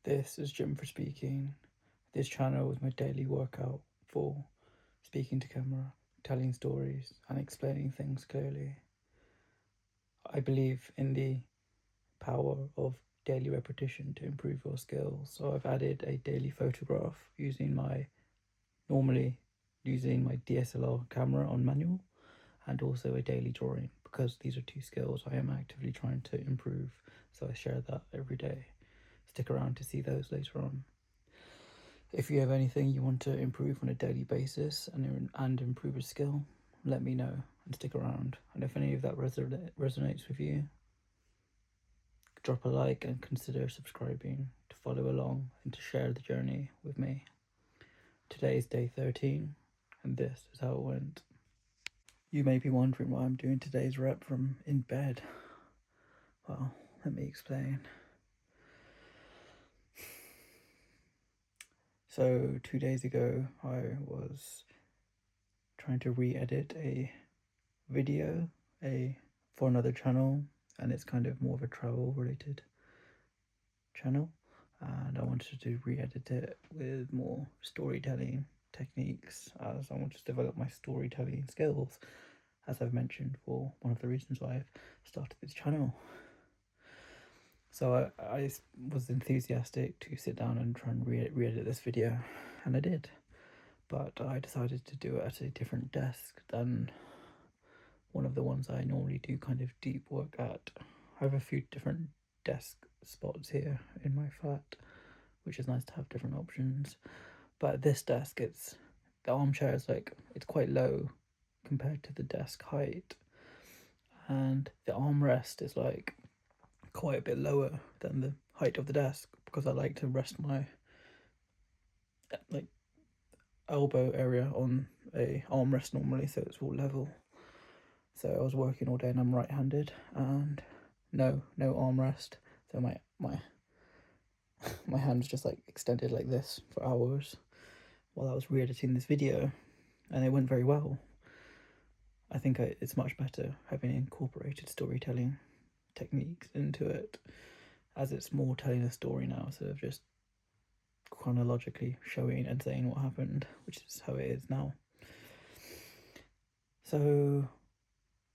This is GymForSpeaking. This channel is my daily workout for speaking to camera, telling stories, and explaining things clearly. I believe in the power of daily repetition to improve your skills, so I've added a daily photograph normally using my DSLR camera on manual, and also a daily drawing, because these are two skills I am actively trying to improve, so I share that every day. Stick around to see those later on. If you have anything you want to improve on a daily basis and improve a skill, let me know and stick around. And if any of that resonates with you, drop a like and consider subscribing to follow along and to share the journey with me. Today is day 13, and this is how it went. You may be wondering why I'm doing today's rep from in bed. Well, let me explain. So 2 days ago, I was trying to re-edit a video for another channel, and it's kind of more of a travel related channel, and I wanted to re-edit it with more storytelling techniques, as I want to develop my storytelling skills, as I've mentioned, for one of the reasons why I've started this channel. So I was enthusiastic to sit down and try and re-edit this video, and I did, but I decided to do it at a different desk than one of the ones I normally do kind of deep work at. I have a few different desk spots here in my flat, which is nice to have different options. But at this desk, the armchair is it's quite low compared to the desk height, and the armrest is quite a bit lower than the height of the desk, because I like to rest my elbow area on a armrest normally, so it's all level. So I was working all day and I'm right-handed, and no armrest. So my my hand's just extended like this for hours while I was re-editing this video, and it went very well. I think it's much better having incorporated storytelling techniques into it, as it's more telling a story now instead of just chronologically showing and saying what happened, which is how it is now. So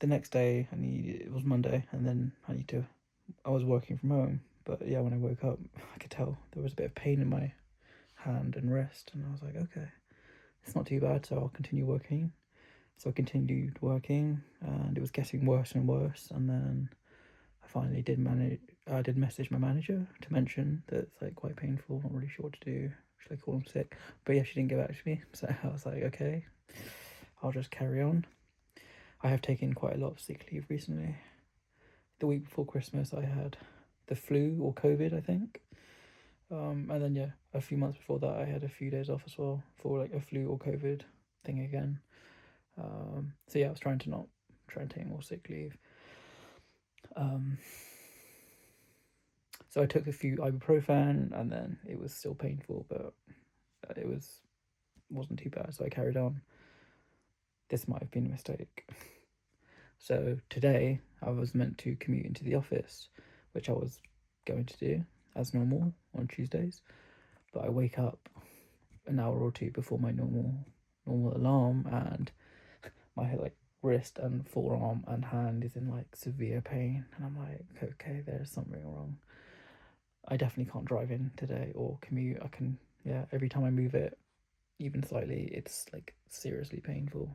the next day, it was Monday, and then I was working from home, but yeah, when I woke up, I could tell there was a bit of pain in my hand and wrist, and I was like, okay, it's not too bad, so I'll continue working. So I continued working, and it was getting worse and worse, and then I finally did message my manager to mention that it's quite painful, not really sure what to do, should I call him sick? But yeah, she didn't get back to me, so I was like, okay, I'll just carry on. I have taken quite a lot of sick leave recently. The week before Christmas, I had the flu or COVID, I think. And then yeah, a few months before that, I had a few days off as well for a flu or COVID thing again. So yeah, I was trying to take more sick leave. So I took a few ibuprofen, and then it was still painful, but it wasn't too bad, so I carried on. This might have been a mistake. So today I was meant to commute into the office, which I was going to do as normal on Tuesdays, but I wake up an hour or two before my normal alarm, and my wrist and forearm and hand is in severe pain, and I'm like, okay, there's something wrong. I definitely can't drive in today or commute. Every time I move it even slightly, it's seriously painful,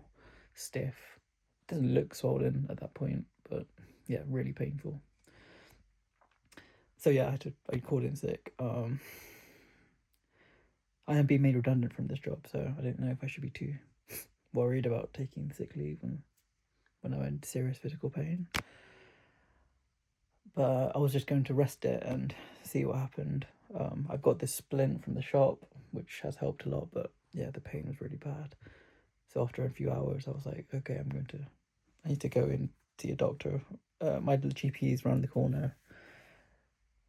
stiff. It doesn't look swollen at that point, but yeah, really painful. So yeah, I called in sick. I am being made redundant from this job, so I don't know if I should be too worried about taking sick leave when I'm in serious physical pain. But I was just going to rest it and see what happened. I've got this splint from the shop, which has helped a lot, but yeah, the pain was really bad. So after a few hours, I was like, okay, I need to go in, see a doctor. My GP is around the corner,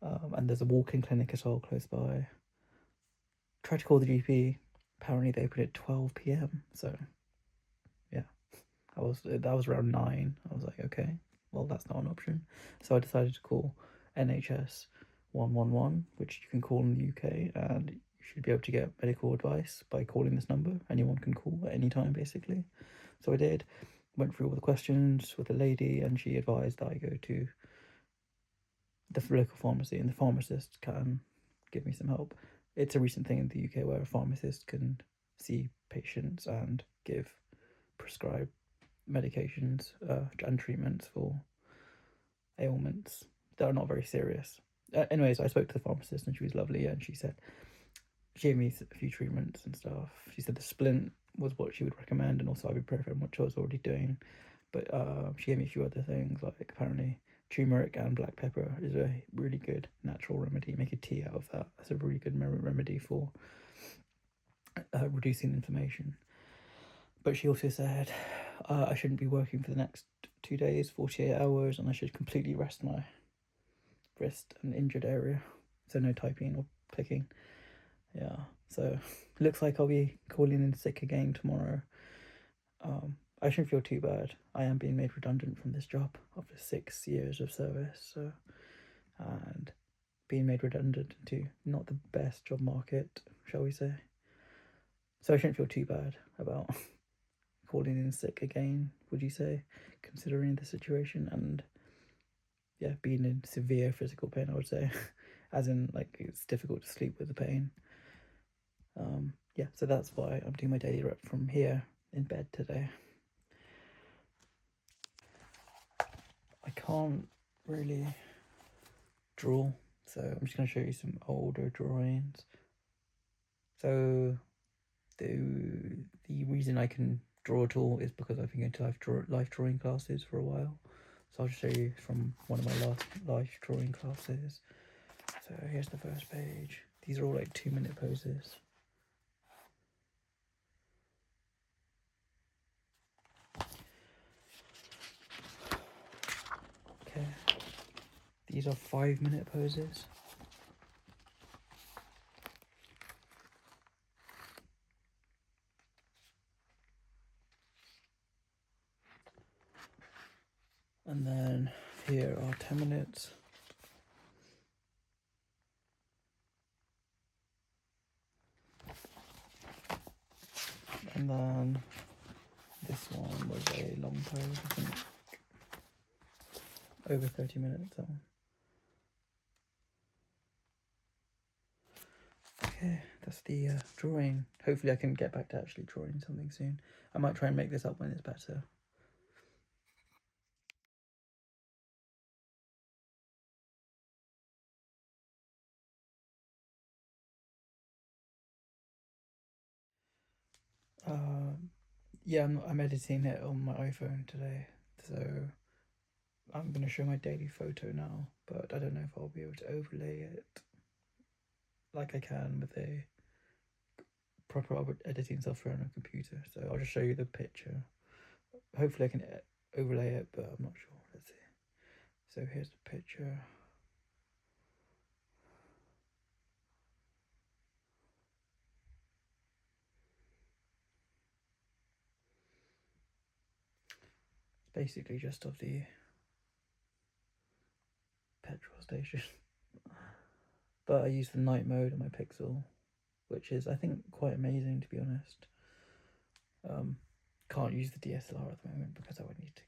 and there's a walk-in clinic as well close by. Tried to call the GP. Apparently they open at 12 p.m. So yeah, that was around 9. I was like, okay, well, that's not an option. So I decided to call NHS, 111, which you can call in the UK, and you should be able to get medical advice by calling this number. Anyone can call at any time, basically. So I did, went through all the questions with the lady, and she advised that I go to the local pharmacy, and the pharmacist can give me some help. It's a recent thing in the UK where a pharmacist can see patients and prescribe medications and treatments for ailments that are not very serious. Anyways, I spoke to the pharmacist and she was lovely, and she gave me a few treatments and stuff. She said the splint was what she would recommend, and also ibuprofen, which I was already doing. But she gave me a few other things, like apparently turmeric and black pepper is a really good natural remedy. Make a tea out of that. That's a really good remedy for reducing inflammation. But she also said I shouldn't be working for the next 2 days, 48 hours, and I should completely rest my wrist and injured area. So no typing or clicking. Yeah, so looks like I'll be calling in sick again tomorrow. I shouldn't feel too bad. I am being made redundant from this job after 6 years of service, and being made redundant into not the best job market, shall we say. So I shouldn't feel too bad about calling in sick again, would you say, considering the situation, and yeah, being in severe physical pain, I would say, as in like it's difficult to sleep with the pain. Yeah, so that's why I'm doing my daily rep from here in bed today. I can't really draw, so I'm just going to show you some older drawings. So the reason I can draw at all is because I've been going to life drawing classes for a while. So I'll just show you from one of my last life drawing classes. So here's the first page. These are all like 2-minute poses. Okay. These are 5-minute poses. And then here are 10 minutes. And then this one was a long pose, I think. Over 30 minutes, that one. Okay, that's the drawing. Hopefully I can get back to actually drawing something soon. I might try and make this up when it's better. Yeah, I'm editing it on my iPhone today, so I'm going to show my daily photo now, but I don't know if I'll be able to overlay it like I can with a proper editing software on a computer. So I'll just show you the picture. Hopefully I can overlay it, but I'm not sure. Let's see. So here's the picture. It's basically just of the petrol station. But I use the night mode on my Pixel, which is, I think, quite amazing, to be honest. Can't use the DSLR at the moment because I would need to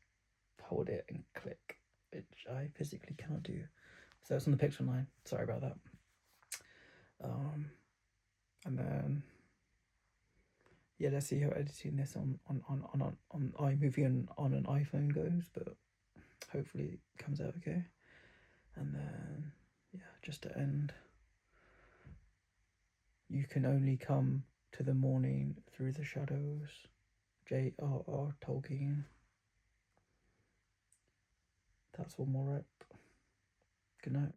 hold it and click, which I physically cannot do. So it's on the Pixel 9. Sorry about that. And then yeah, let's see how editing this on iMovie and on an iPhone goes, but hopefully it comes out okay. And then yeah, just to end, you can only come to the morning through the shadows. J.R.R. Tolkien. That's one more rep. Good night.